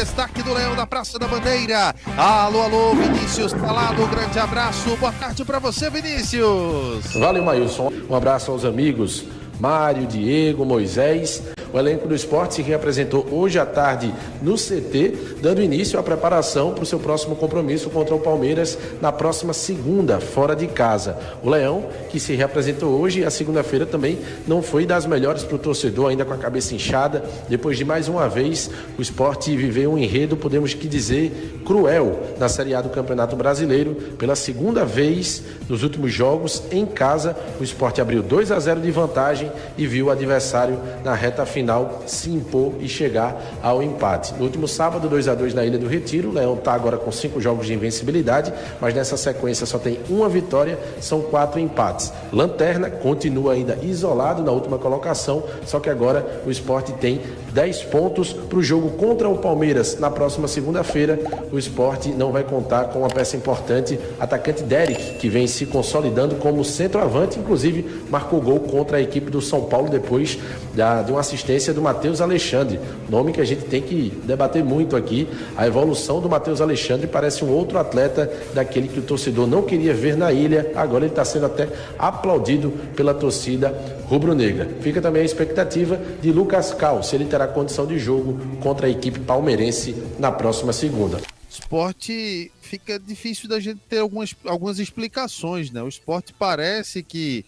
destaque do Leão da Praça da Bandeira. Alô, alô, Vinícius Calado, grande abraço, boa tarde para você, Vinícius. Valeu, Maílson, um abraço aos amigos Mário, Diego, Moisés. O elenco do esporte se reapresentou hoje à tarde no CT, dando início à preparação para o seu próximo compromisso contra o Palmeiras na próxima segunda, fora de casa. O Leão, que se reapresentou hoje, a segunda-feira também não foi das melhores para o torcedor, ainda com a cabeça inchada. Depois de mais uma vez o esporte viveu um enredo, podemos que dizer, cruel na Série A do Campeonato Brasileiro. Pela segunda vez nos últimos jogos, em casa, o esporte abriu 2-0 de vantagem e viu o adversário na reta final se impor e chegar ao empate. No último sábado, 2-2 na Ilha do Retiro. O Leão está agora com 5 jogos de invencibilidade, mas nessa sequência só tem uma vitória, são 4 empates. Lanterna continua ainda isolado na última colocação, só que agora o esporte tem 10 pontos para o jogo contra o Palmeiras na próxima segunda-feira. O esporte não vai contar com uma peça importante, atacante Derek, que vem se consolidando como centroavante, inclusive marcou gol contra a equipe do São Paulo depois de uma assistência do Matheus Alexandre, nome que a gente tem que debater muito aqui. A evolução do Matheus Alexandre parece um outro atleta daquele que o torcedor não queria ver na ilha, agora ele está sendo até aplaudido pela torcida rubro-negra. Fica também a expectativa de Lucas Cal, se ele terá condição de jogo contra a equipe palmeirense na próxima segunda. Esporte, fica difícil da gente ter algumas explicações, né? O esporte parece que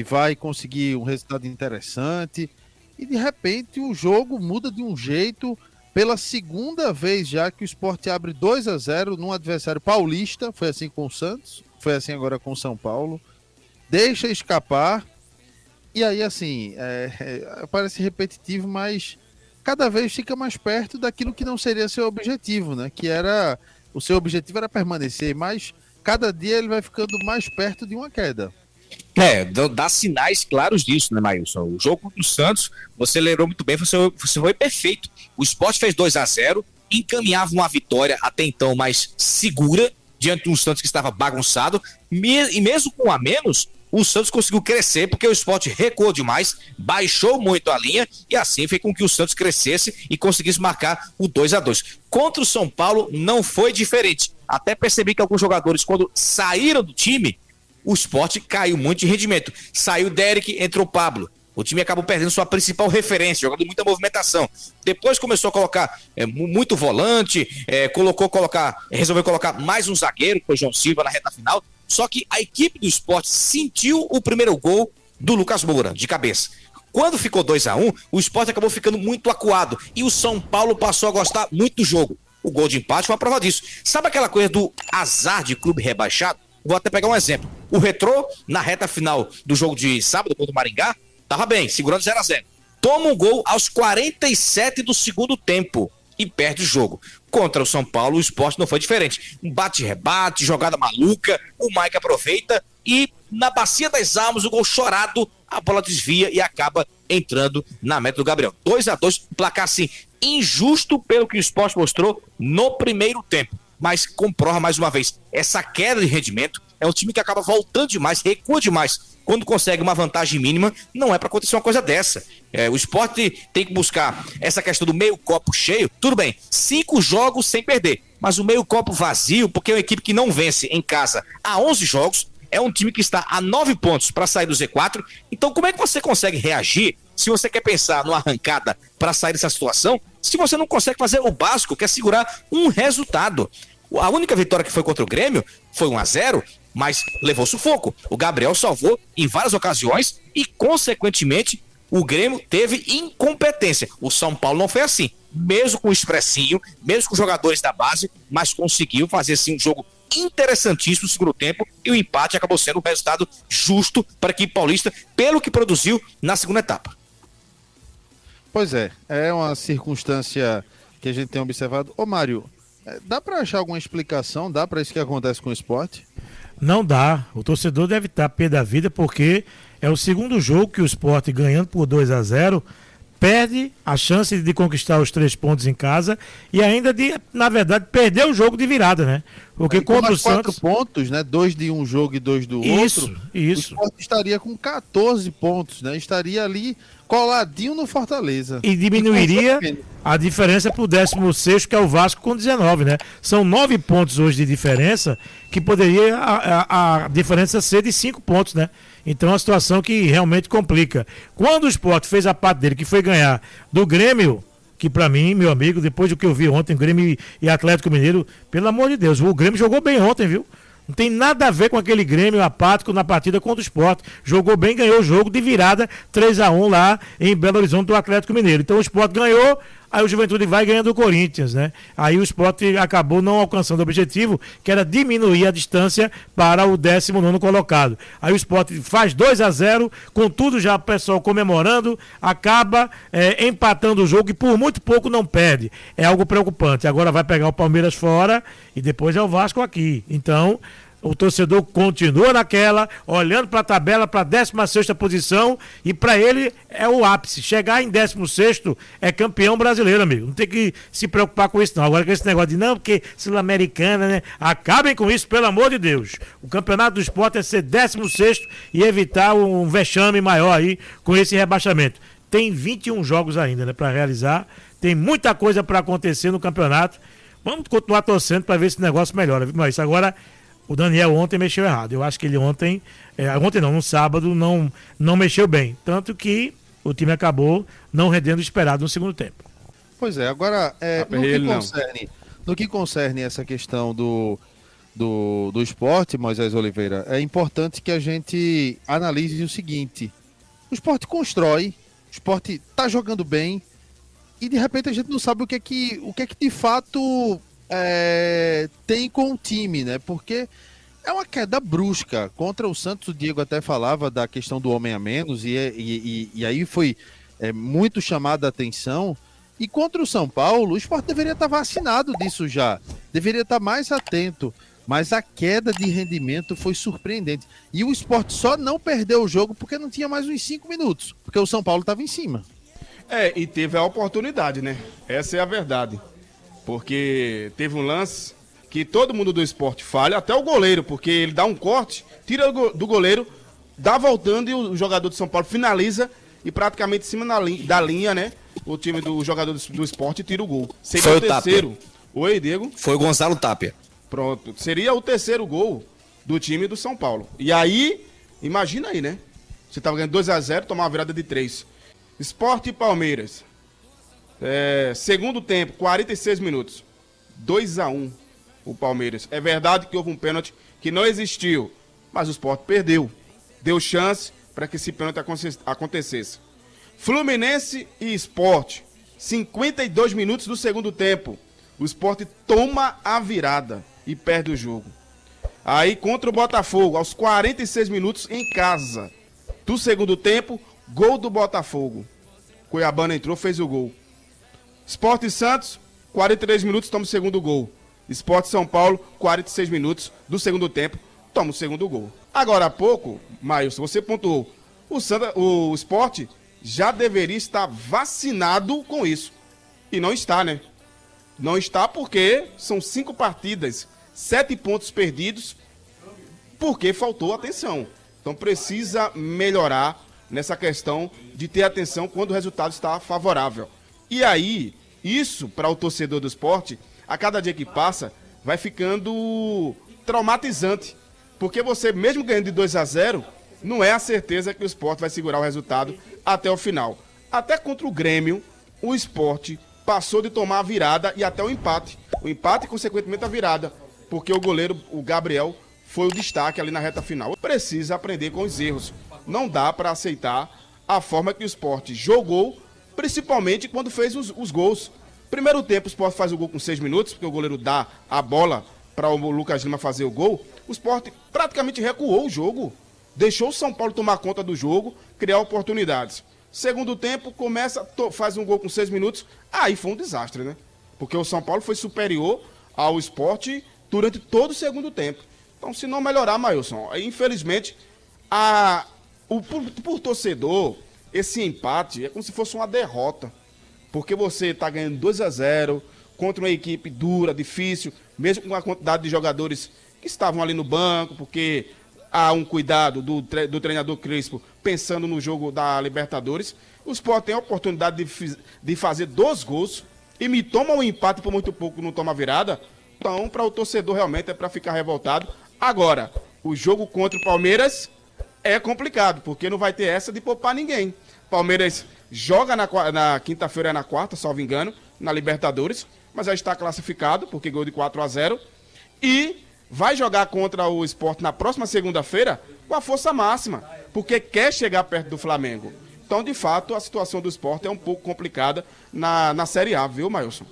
vai conseguir um resultado interessante e de repente o jogo muda de um jeito. Pela segunda vez já que o Sport abre 2-0 num adversário paulista, foi assim com o Santos, foi assim agora com o São Paulo, deixa escapar e aí assim, parece repetitivo, mas cada vez fica mais perto daquilo que não seria seu objetivo, né? Que era, o seu objetivo era permanecer, mas cada dia ele vai ficando mais perto de uma queda. Dá sinais claros disso, né, Maílson? O jogo contra o Santos, você lembrou muito bem, você foi perfeito. O Sport fez 2-0, encaminhava uma vitória até então mais segura, diante de um Santos que estava bagunçado, e mesmo com a menos, o Santos conseguiu crescer, porque o Sport recuou demais, baixou muito a linha, e assim fez com que o Santos crescesse e conseguisse marcar o 2-2. Contra o São Paulo não foi diferente. Até percebi que alguns jogadores, quando saíram do time, o Sport caiu muito de rendimento. Saiu Derek, entrou Pablo. O time acabou perdendo sua principal referência, jogando muita movimentação. Depois começou a colocar muito volante, resolveu colocar mais um zagueiro, que foi João Silva na reta final. Só que a equipe do Sport sentiu o primeiro gol do Lucas Moura, de cabeça. Quando ficou 2-1, o Sport acabou ficando muito acuado. E o São Paulo passou a gostar muito do jogo. O gol de empate foi uma prova disso. Sabe aquela coisa do azar de clube rebaixado? Vou até pegar um exemplo. O Retrô, na reta final do jogo de sábado contra o Maringá, tava bem, segurando 0-0. Toma um gol aos 47 do segundo tempo e perde o jogo. Contra o São Paulo, o Sport não foi diferente. Um bate-rebate, jogada maluca, o Mike aproveita e na Bacia das Almas, o gol chorado, a bola desvia e acaba entrando na meta do Gabriel. 2-2, placar assim, injusto pelo que o Sport mostrou no primeiro tempo. Mas comprova mais uma vez, essa queda de rendimento é um time que acaba voltando demais, recua demais. Quando consegue uma vantagem mínima, não é para acontecer uma coisa dessa. O Sport tem que buscar essa questão do meio copo cheio. Tudo bem, 5 jogos sem perder, mas o meio copo vazio, porque é uma equipe que não vence em casa há 11 jogos, é um time que está a 9 pontos para sair do Z4. Então como é que você consegue reagir se você quer pensar numa arrancada para sair dessa situação, se você não consegue fazer o básico, que é segurar um resultado? A única vitória que foi contra o Grêmio foi 1-0, mas levou sufoco. O Gabriel salvou em várias ocasiões e, consequentemente, o Grêmio teve incompetência. O São Paulo não foi assim. Mesmo com o expressinho, mesmo com os jogadores da base, mas conseguiu fazer assim um jogo interessantíssimo no segundo tempo e o empate acabou sendo um resultado justo para a equipe paulista, pelo que produziu na segunda etapa. Pois é uma circunstância que a gente tem observado. Ô Mário, dá para achar alguma explicação? Dá para isso que acontece com o Sport? Não dá. O torcedor deve estar pé da vida porque é o segundo jogo que o Sport, ganhando por 2-0, perde a chance de conquistar os 3 pontos em casa e ainda de, na verdade, perder o jogo de virada, né? Porque contra o Santos... 4 pontos, né? 2 de um jogo e 2 do outro. Isso. O Sport estaria com 14 pontos, né? Estaria ali coladinho no Fortaleza. E diminuiria a diferença para o 16º, que é o Vasco, com 19, né? São 9 pontos hoje de diferença, que poderia a diferença ser de 5 pontos, né? Então é uma situação que realmente complica. Quando o Sport fez a parte dele, que foi ganhar do Grêmio, que pra mim, meu amigo, depois do que eu vi ontem, Grêmio e Atlético Mineiro, pelo amor de Deus, o Grêmio jogou bem ontem, viu? Não tem nada a ver com aquele Grêmio apático na partida contra o Sport. Jogou bem, ganhou o jogo de virada 3-1 lá em Belo Horizonte do Atlético Mineiro. Então o Sport ganhou, aí o Juventude vai ganhando o Corinthians, né? Aí o Sport acabou não alcançando o objetivo, que era diminuir a distância para o 19º colocado. Aí o Sport faz 2-0, com tudo já o pessoal comemorando, acaba empatando o jogo e por muito pouco não perde. É algo preocupante. Agora vai pegar o Palmeiras fora e depois é o Vasco aqui. Então... o torcedor continua naquela, olhando para a tabela, para a 16ª posição, e para ele é o ápice. Chegar em 16º é campeão brasileiro, amigo. Não tem que se preocupar com isso, não. Agora com esse negócio de não, porque Sul-Americana, né? Acabem com isso, pelo amor de Deus. O campeonato do Sport é ser 16º e evitar um vexame maior aí com esse rebaixamento. Tem 21 jogos ainda, né, para realizar. Tem muita coisa para acontecer no campeonato. Vamos continuar torcendo para ver se o negócio melhora. Mas agora... o Daniel ontem mexeu errado. Eu acho que ele ontem não, no sábado, não mexeu bem. Tanto que o time acabou não rendendo o esperado no segundo tempo. Pois é, agora, no que concerne essa questão do Sport, Moisés Oliveira, é importante que a gente analise o seguinte: o Sport constrói, o Sport tá jogando bem, e de repente a gente não sabe o que é que de fato... tem com o time, né? Porque é uma queda brusca. Contra o Santos, o Diego até falava da questão do homem a menos, e aí foi muito chamada a atenção. E contra o São Paulo, o Sport deveria estar vacinado disso já. Deveria estar mais atento. Mas a queda de rendimento foi surpreendente. E o Sport só não perdeu o jogo porque não tinha mais uns 5 minutos. Porque o São Paulo estava em cima. E teve a oportunidade, né? Essa é a verdade. Porque teve um lance que todo mundo do Sport falha, até o goleiro, porque ele dá um corte, tira do goleiro, dá voltando e o jogador de São Paulo finaliza e praticamente em cima da linha, né? O time do jogador do Sport tira o gol. Seria Foi o terceiro. Tapia. Oi, Diego? Foi o Gonzalo Tapia. Pronto. Seria o terceiro gol do time do São Paulo. E aí, imagina aí, né? Você tava ganhando 2-0, tomar uma virada de 3. Sport e Palmeiras. Segundo tempo, 46 minutos. 2-1 o Palmeiras. É verdade que houve um pênalti que não existiu, mas o Sport perdeu. Deu chance para que esse pênalti acontecesse. Fluminense e Sport. 52 minutos do segundo tempo. O Sport toma a virada e perde o jogo. Aí contra o Botafogo, aos 46 minutos em casa. Do segundo tempo, gol do Botafogo. Cuiabano entrou, fez o gol. Sport e Santos, 43 minutos, toma o segundo gol. Sport São Paulo, 46 minutos do segundo tempo, toma o segundo gol. Agora há pouco, Maílson, você pontuou, o Sport já deveria estar vacinado com isso. E não está, né? Não está porque são 5 partidas, 7 pontos perdidos, porque faltou atenção. Então precisa melhorar nessa questão de ter atenção quando o resultado está favorável. E aí, isso para o torcedor do Sport, a cada dia que passa, vai ficando traumatizante. Porque você, mesmo ganhando de 2-0, não é a certeza que o Sport vai segurar o resultado até o final. Até contra o Grêmio, o Sport passou de tomar a virada e até o empate. O empate e, consequentemente, a virada. Porque o goleiro, o Gabriel, foi o destaque ali na reta final. Precisa aprender com os erros. Não dá para aceitar a forma que o Sport jogou, principalmente quando fez os gols. Primeiro tempo, o Sport faz o gol com 6 minutos, porque o goleiro dá a bola para o Lucas Lima fazer o gol. O Sport praticamente recuou o jogo. Deixou o São Paulo tomar conta do jogo, criar oportunidades. Segundo tempo, faz um gol com 6 minutos. Aí foi um desastre, né? Porque o São Paulo foi superior ao Sport durante todo o segundo tempo. Então, se não melhorar, Maílson, infelizmente, por torcedor, esse empate é como se fosse uma derrota. Porque você está ganhando 2-0 contra uma equipe dura, difícil, mesmo com a quantidade de jogadores que estavam ali no banco, porque há um cuidado do treinador Crespo pensando no jogo da Libertadores. O Sport tem a oportunidade de fazer 2 gols e me toma um empate por muito pouco, não toma virada. Então, para o torcedor realmente é para ficar revoltado. Agora, o jogo contra o Palmeiras é complicado, porque não vai ter essa de poupar ninguém. Palmeiras joga na quinta-feira e na quarta, salvo engano, na Libertadores, mas já está classificado, porque ganhou de 4-0. E vai jogar contra o Sport na próxima segunda-feira com a força máxima, porque quer chegar perto do Flamengo. Então, de fato, a situação do Sport é um pouco complicada na Série A, viu, Mailson?